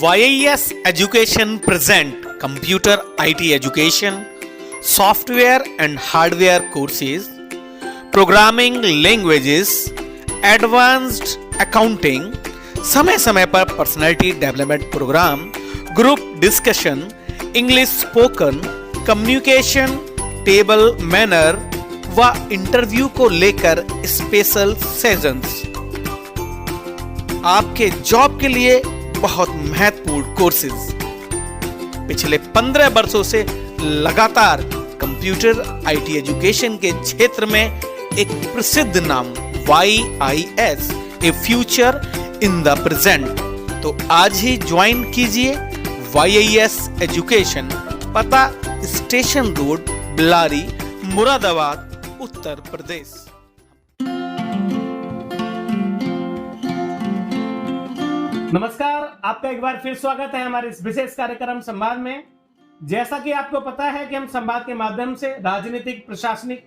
YIS Education present computer IT education, software and hardware courses, programming languages, advanced accounting, समय समय पर personality development program, group discussion, English spoken, communication, table manner व interview को लेकर special sessions. आपके job के लिए बहुत महत्वपूर्ण कोर्सेज। पिछले 15 वर्षों से लगातार कंप्यूटर आईटी एजुकेशन के क्षेत्र में एक प्रसिद्ध नाम YIS, A future in the present. तो आज ही ज्वाइन कीजिए YIS एजुकेशन, पता स्टेशन रोड, बिलारी, मुरादाबाद, उत्तर प्रदेश। नमस्कार, आपका एक बार फिर स्वागत है हमारे इस विशेष कार्यक्रम संवाद में। जैसा कि आपको पता है कि हम संवाद के माध्यम से राजनीतिक, प्रशासनिक,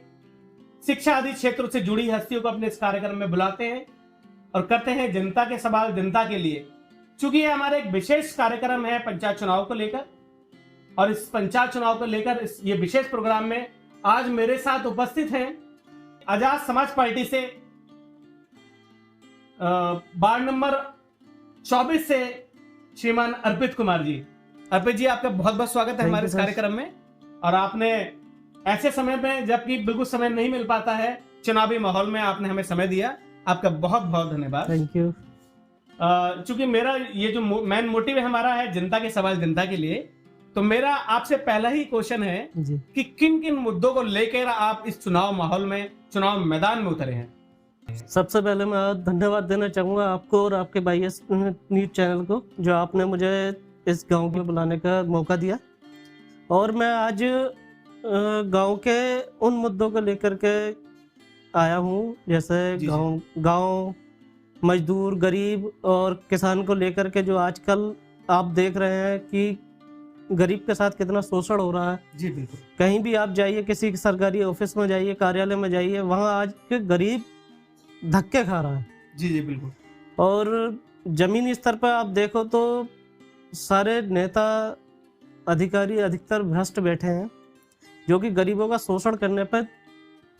शिक्षा आदि क्षेत्रों से जुड़ी हस्तियों को अपने इस कार्यक्रम में बुलाते हैं और करते हैं जनता के सवाल जनता के लिए। चूंकि ये हमारा एक विशेष कार्यक्रम है पंचायत चुनाव को लेकर, और इस पंचायत चुनाव को लेकर ये विशेष प्रोग्राम में आज मेरे साथ उपस्थित हैं आजाद समाज पार्टी से वार्ड नंबर 24 से श्रीमान अर्पित कुमार जी। अर्पित जी, आपका बहुत बहुत स्वागत है हमारे इस कार्यक्रम में। और आपने ऐसे समय में, जबकि बिल्कुल समय नहीं मिल पाता है, चुनावी माहौल में आपने हमें समय दिया, आपका बहुत बहुत धन्यवाद। Thank you. चूंकि मेरा ये जो मेन मोटिव है हमारा है जनता के सवाल जनता के लिए, तो मेरा आपसे पहला ही क्वेश्चन है कि किन किन मुद्दों को लेकर आप इस चुनाव माहौल में, चुनाव मैदान में उतरे हैं। सबसे पहले मैं धन्यवाद देना चाहूँगा आपको और आपके YIS न्यूज चैनल को, जो आपने मुझे इस गांव में बुलाने का मौका दिया। और मैं आज गांव के उन मुद्दों को लेकर के आया हूँ, जैसे गांव मजदूर, गरीब और किसान को लेकर के, जो आजकल आप देख रहे हैं कि गरीब के साथ कितना शोषण हो रहा है। जी बिल्कुल। कहीं भी आप जाइए, किसी सरकारी ऑफिस में जाइए, कार्यालय में जाइए, वहाँ आज के गरीब धक्के खा रहा है। जी जी बिल्कुल। और जमीनी स्तर पर आप देखो तो सारे नेता अधिकारी अधिकतर भ्रष्ट बैठे हैं, जो कि गरीबों का शोषण करने पर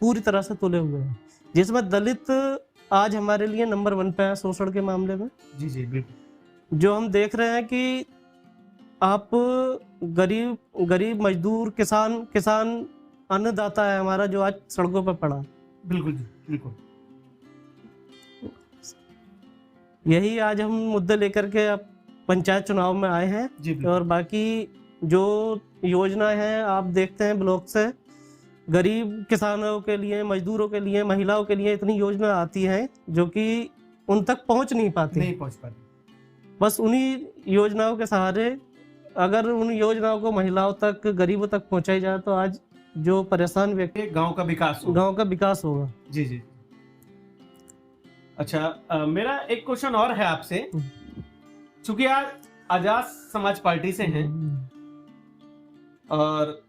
पूरी तरह से तुले हुए हैं, जिसमें दलित आज हमारे लिए नंबर 1 पे है शोषण के मामले में। जी जी बिल्कुल। जो हम देख रहे हैं कि आप गरीब मजदूर, किसान अन्नदाता है हमारा, जो आज सड़कों पर पड़ा। बिल्कुल जी बिल्कुल। यही आज हम मुद्दे लेकर के आप पंचायत चुनाव में आए हैं। और बाकी जो योजना है आप देखते हैं, ब्लॉक से गरीब किसानों के लिए, मजदूरों के लिए, महिलाओं के लिए इतनी योजना आती है जो कि उन तक पहुंच नहीं पाती। बस उन्हीं योजनाओं के सहारे, अगर उन योजनाओं को महिलाओं तक, गरीबों तक पहुंचाई जाए तो आज जो परेशान व्यक्ति, गांव का विकास होगा। जी जी। अच्छा, मेरा एक क्वेश्चन और है आपसे। चूंकि आज आजाद समाज पार्टी से हैं, और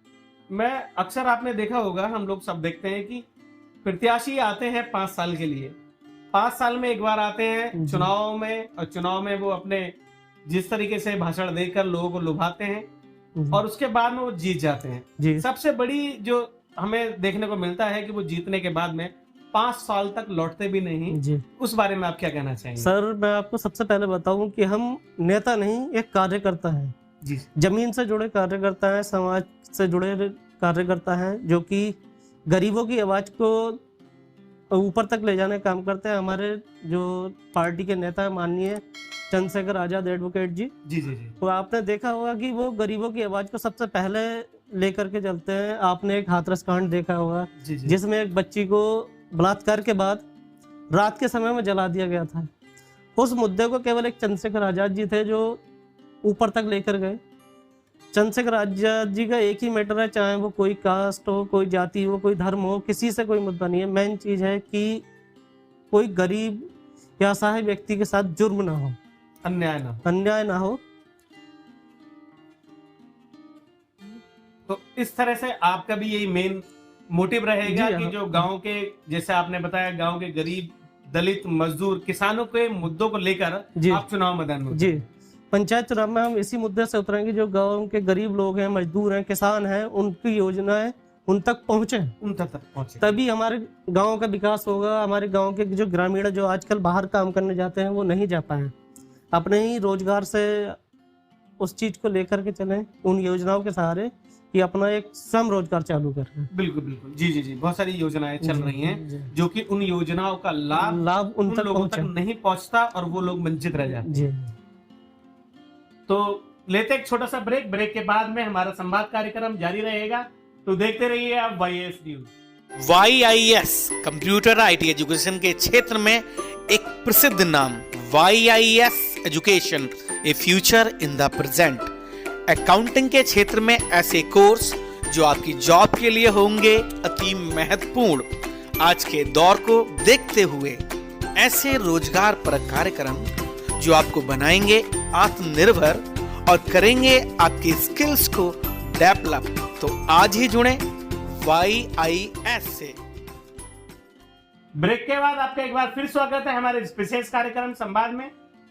मैं अक्सर, आपने देखा होगा, हम लोग सब देखते हैं कि प्रत्याशी आते हैं 5 साल के लिए, 5 साल में एक बार आते हैं चुनाव में, और चुनाव में वो अपने जिस तरीके से भाषण देकर लोगों को लुभाते हैं और उसके बाद में वो जीत जाते हैं। सबसे बड़ी जो हमें देखने को मिलता है कि वो जीतने के बाद में 5 साल तक लौटते भी नहीं। उस बारे में आप क्या कहना चाहेंगे? सर, मैं आपको सबसे पहले बताऊं कि हम नेता नहीं, एक कार्यकर्ता है। जी। जमीन से जुड़े कार्यकर्ता है, समाज से जुड़े कार्यकर्ता है, जो कि गरीबों की आवाज को ऊपर तक ले जाने का काम करते हैं। हमारे जो पार्टी के नेता है माननीय चंद्रशेखर आजाद एडवोकेट जी। जी जी जी। तो आपने देखा होगा कि वो गरीबों की आवाज को सबसे पहले लेकर के चलते हैं। आपने एक हाथरस कांड देखा होगा, जिसमें एक बच्ची को बलात्कार के बाद रात के समय में जला दिया गया था। उस मुद्दे को केवल एक चंद्रशेखर आजाद जी थे जो ऊपर तक लेकर गए। चंद्रशेखर आजाद जी का एक ही मैटर है, चाहे वो कोई कास्ट हो, कोई जाति हो, कोई धर्म हो, किसी से कोई मुद्दा नहीं है। मेन चीज है कि कोई गरीब या असहाय व्यक्ति के साथ जुर्म ना हो, अन्याय ना हो। तो इस तरह से आपका भी यही मेन मोटिव रहेगा कि जो गांव के, जैसे आपने बताया, गांव के गरीब, दलित, मजदूर, किसानों के मुद्दों को लेकर आप चुनाव मैदान में। जी, पंचायत चुनाव में हम इसी मुद्दे से उतरेंगे, जो गांव के गरीब लोग हैं, मजदूर हैं, किसान हैं, उनकी योजनाएं उन तक पहुंचे, उन तक पहुंचे, तभी हमारे गांव का विकास होगा। हमारे गांव के जो ग्रामीण जो आजकल बाहर काम करने जाते हैं वो नहीं जा पाए, अपने ही रोजगार से उस चीज को लेकर के चलें, उन योजनाओं के सहारे कि अपना एक स्वयं रोजगार चालू करें। बिल्कुल बिल्कुल, जी जी जी, बहुत सारी योजनाएं चल जी, रही जी। हैं जो कि उन योजनाओं का लाभ उन उन तक लोगों तक पहुंचे। नहीं पहुंचता और वो लोग वंचित रह जाते हैं। जी। तो लेते एक छोटा सा ब्रेक, ब्रेक के बाद में हमारा संवाद कार्यक्रम जारी रहेगा, तो देखते रहिए आप YAS news. YIS computer IT education के क्षेत्र में एक प्रसिद्ध नाम, YIS education A future in the present. Accounting के क्षेत्र में ऐसे कोर्स जो आपकी जॉब के लिए होंगे अति महत्वपूर्ण। आज के दौर को देखते हुए ऐसे रोजगार परक कार्यक्रम जो आपको बनाएंगे आत्मनिर्भर और करेंगे आपकी स्किल्स को डेवलप। तो आज ही जुड़े YIS से। ब्रेक के बाद आपका एक बार फिर स्वागत है हमारे इस विशेष कार्यक्रम संवाद में।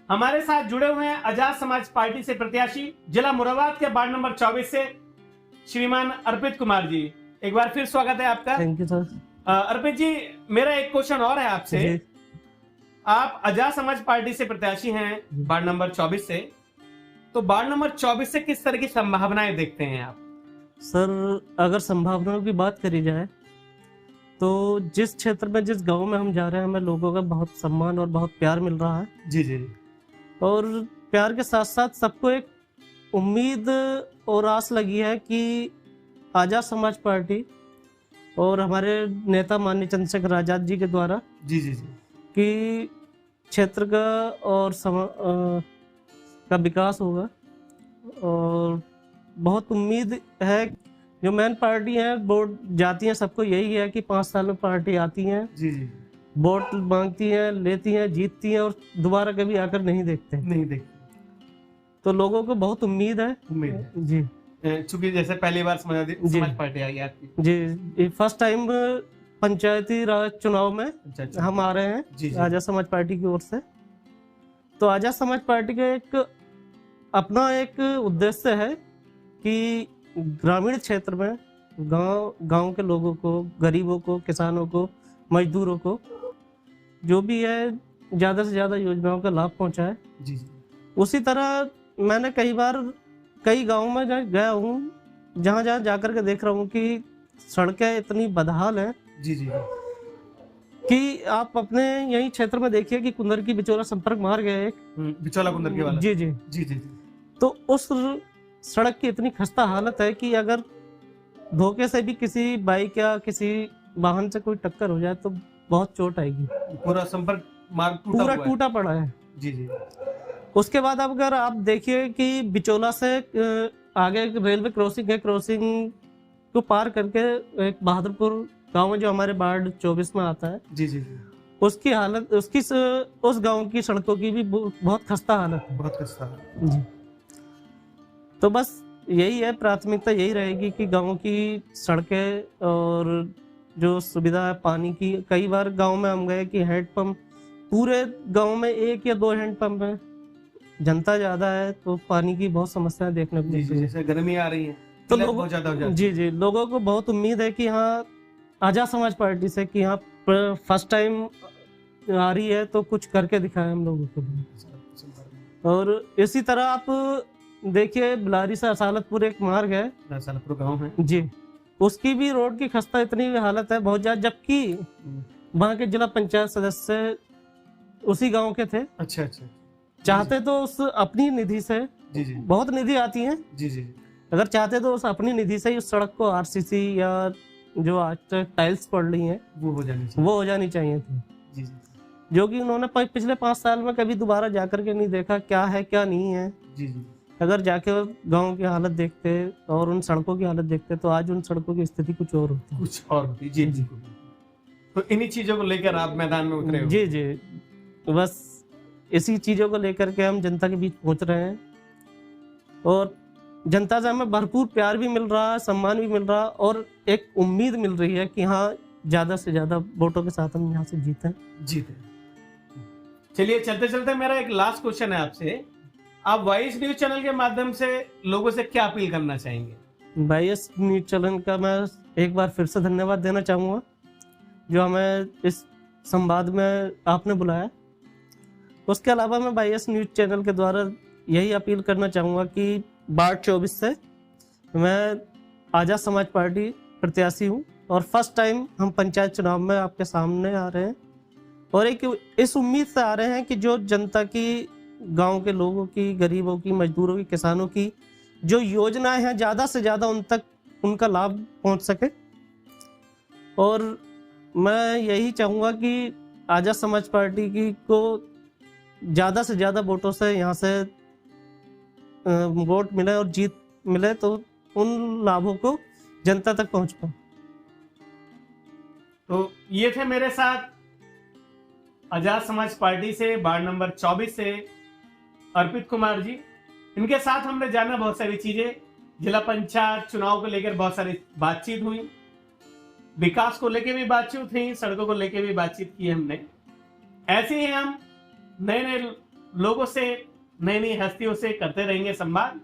हमारे साथ जुड़े हुए हैं आजाद समाज पार्टी से प्रत्याशी जिला मुरादाबाद के वार्ड नंबर 24 से श्रीमान अर्पित कुमार जी। एक बार फिर स्वागत है आपका। Thank you sir. Arpit ji, मेरा एक क्वेश्चन और है आपसे। जी। आप आजाद समाज पार्टी से प्रत्याशी हैं वार्ड नंबर 24 से, तो वार्ड नंबर 24 से किस तरह की संभावनाएं देखते हैं आप? सर, अगर संभावनाओं की बात करी जाए तो जिस क्षेत्र में, जिस गांव में हम जा रहे हैं, हमें लोगों का बहुत सम्मान और बहुत प्यार मिल रहा है। जी जी। और प्यार के साथ साथ सबको एक उम्मीद और आस लगी है कि आजाद समाज पार्टी और हमारे नेता माननीय चंद्रशेखर आजाद जी के द्वारा जी जी जी कि क्षेत्र का और का विकास होगा। और बहुत उम्मीद है। जो मेन पार्टी है, वोट जाती है, सबको यही है कि 5 साल में पार्टी आती है, जी जी, वोट मांगती हैं, लेती हैं, जीतती हैं और दोबारा कभी आकर नहीं देखते। नहीं देखते। तो लोगों को बहुत उम्मीद है। उम्मीद है। जी चूंकि जैसे पहली बार समाज पार्टी आई आपकी। जी, फर्स्ट टाइम पंचायती राज चुनाव में अच्छा। हम आ रहे हैं जी जी। आजाद समाज पार्टी की ओर से। तो आजाद समाज पार्टी का एक अपना एक उद्देश्य है कि ग्रामीण क्षेत्र में गांव के लोगों को, गरीबों को, किसानों को, मजदूरों को जो भी है ज़्यादा से ज़्यादा योजनाओं का लाभ पहुंचाए। जी जी। उसी तरह मैंने कई बार कई गाँव में गया हूँ, जहाँ जाकर के देख रहा हूँ कि सड़कें इतनी बदहाल हैं। जी जी। कि आप अपने यही क्षेत्र में देखिए कि कुंदर की बिचौला संपर्क मार्ग है एक, बिचौला कुंदर के वाला। जी जी जी जी। तो उस सड़क की इतनी खस्ता हालत है कि अगर धोखे से भी किसी बाइक या किसी वाहन से कोई टक्कर हो जाए तो बहुत चोट आएगी। पूरा संपर्क मार्ग पूरा टूटा पड़ा है। जी जी। उसके बाद अगर आप देखिए कि बिचौला से आगे रेलवे क्रॉसिंग है, क्रॉसिंग को पार करके एक बहादुरपुर गांव में जो हमारे वार्ड 24 में आता है, जी जी जी, उसकी हालत, उस गांव की सड़कों की भी बहुत खस्ता हालत है। बहुत खस्ता जी। तो बस यही है, प्राथमिकता यही रहेगी कि गांव की सड़कें और जो सुविधा है पानी की। कई बार गांव में हम गए कि हैंडपंप, पूरे गांव में 1 या 2 हैंडपंप है, जनता ज्यादा है तो पानी की बहुत समस्याएं देखने को मिलती है। जैसे गर्मी आ रही है तो बहुत ज्यादा हो जाती है। जी जी, लोगों को बहुत उम्मीद है कि हाँ आजाद समाज पार्टी से कि हाँ फर्स्ट टाइम आ रही है तो कुछ करके दिखाए हम लोगों को भी। और इसी तरह आप देखिए बिलारी से असालतपुर एक मार्ग है, असालतपुर गांव है जी, उसकी भी रोड की खस्ता इतनी हालत है बहुत ज्यादा, जबकि वहाँ के जिला पंचायत सदस्य उसी गांव के थे। अच्छा अच्छा। चाहते तो उस अपनी निधि से, जी जी, बहुत निधि आती है, जी जी, अगर चाहते तो उस अपनी निधि से उस सड़क को RCC या जो आज तक टाइल्स पड़ रही हैं वो हो जानी चाहिए थी। जी जी, जो कि उन्होंने पिछले 5 साल में कभी दोबारा जाकर के नहीं देखा क्या है क्या नहीं है। जी जी। अगर जाके गांव की हालत देखते और उन सड़कों की हालत देखते तो आज उन सड़कों की स्थिति कुछ और होती। जी जी। तो इन्हीं चीजों को लेकर आप मैदान में उतरे हो? जी जी, बस इसी चीजों को लेकर के हम जनता के बीच पहुंच रहे हैं और जनता से हमें भरपूर प्यार भी मिल रहा है, सम्मान भी मिल रहा है और एक उम्मीद मिल रही है कि हाँ ज्यादा से ज्यादा वोटों के साथ हम यहाँ से जीते। चलिए चलते चलते मेरा एक लास्ट क्वेश्चन है आपसे। आप वाइस न्यूज चैनल के माध्यम से लोगों से क्या अपील करना चाहेंगे? वाईएस न्यूज चैनल का मैं एक बार फिर से धन्यवाद देना चाहूँगा जो हमें इस संवाद में आपने बुलाया। उसके अलावा मैं वाईएस न्यूज चैनल के द्वारा यही अपील करना चाहूँगा कि वार्ड 24 से मैं आज़ाद समाज पार्टी प्रत्याशी हूँ और फर्स्ट टाइम हम पंचायत चुनाव में आपके सामने आ रहे हैं और एक इस उम्मीद से आ रहे हैं कि जो जनता की, गांव के लोगों की, गरीबों की, मजदूरों की, किसानों की जो योजनाएं हैं ज़्यादा से ज़्यादा उन तक उनका लाभ पहुंच सके। और मैं यही चाहूँगा कि आज़ाद समाज पार्टी की को ज़्यादा से ज़्यादा वोटों से यहाँ से वोट मिले और जीत मिले तो उन लाभों को जनता तक पहुँच पाए। तो ये थे मेरे साथ आजाद समाज पार्टी से वार्ड नंबर 24 से अर्पित कुमार जी। इनके साथ हमने जाना बहुत सारी चीजें, जिला पंचायत चुनाव को लेकर बहुत सारी बातचीत हुई, विकास को लेकर भी बातचीत हुई, सड़कों को लेकर भी बातचीत की हमने। ऐसे ही हम नए नए लोगों से, नई नई हस्तियों से करते रहेंगे संवाद,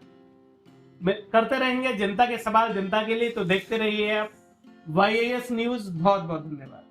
करते रहेंगे जनता के सवाल जनता के लिए। तो देखते रहिए आप वाईएस न्यूज। बहुत बहुत धन्यवाद।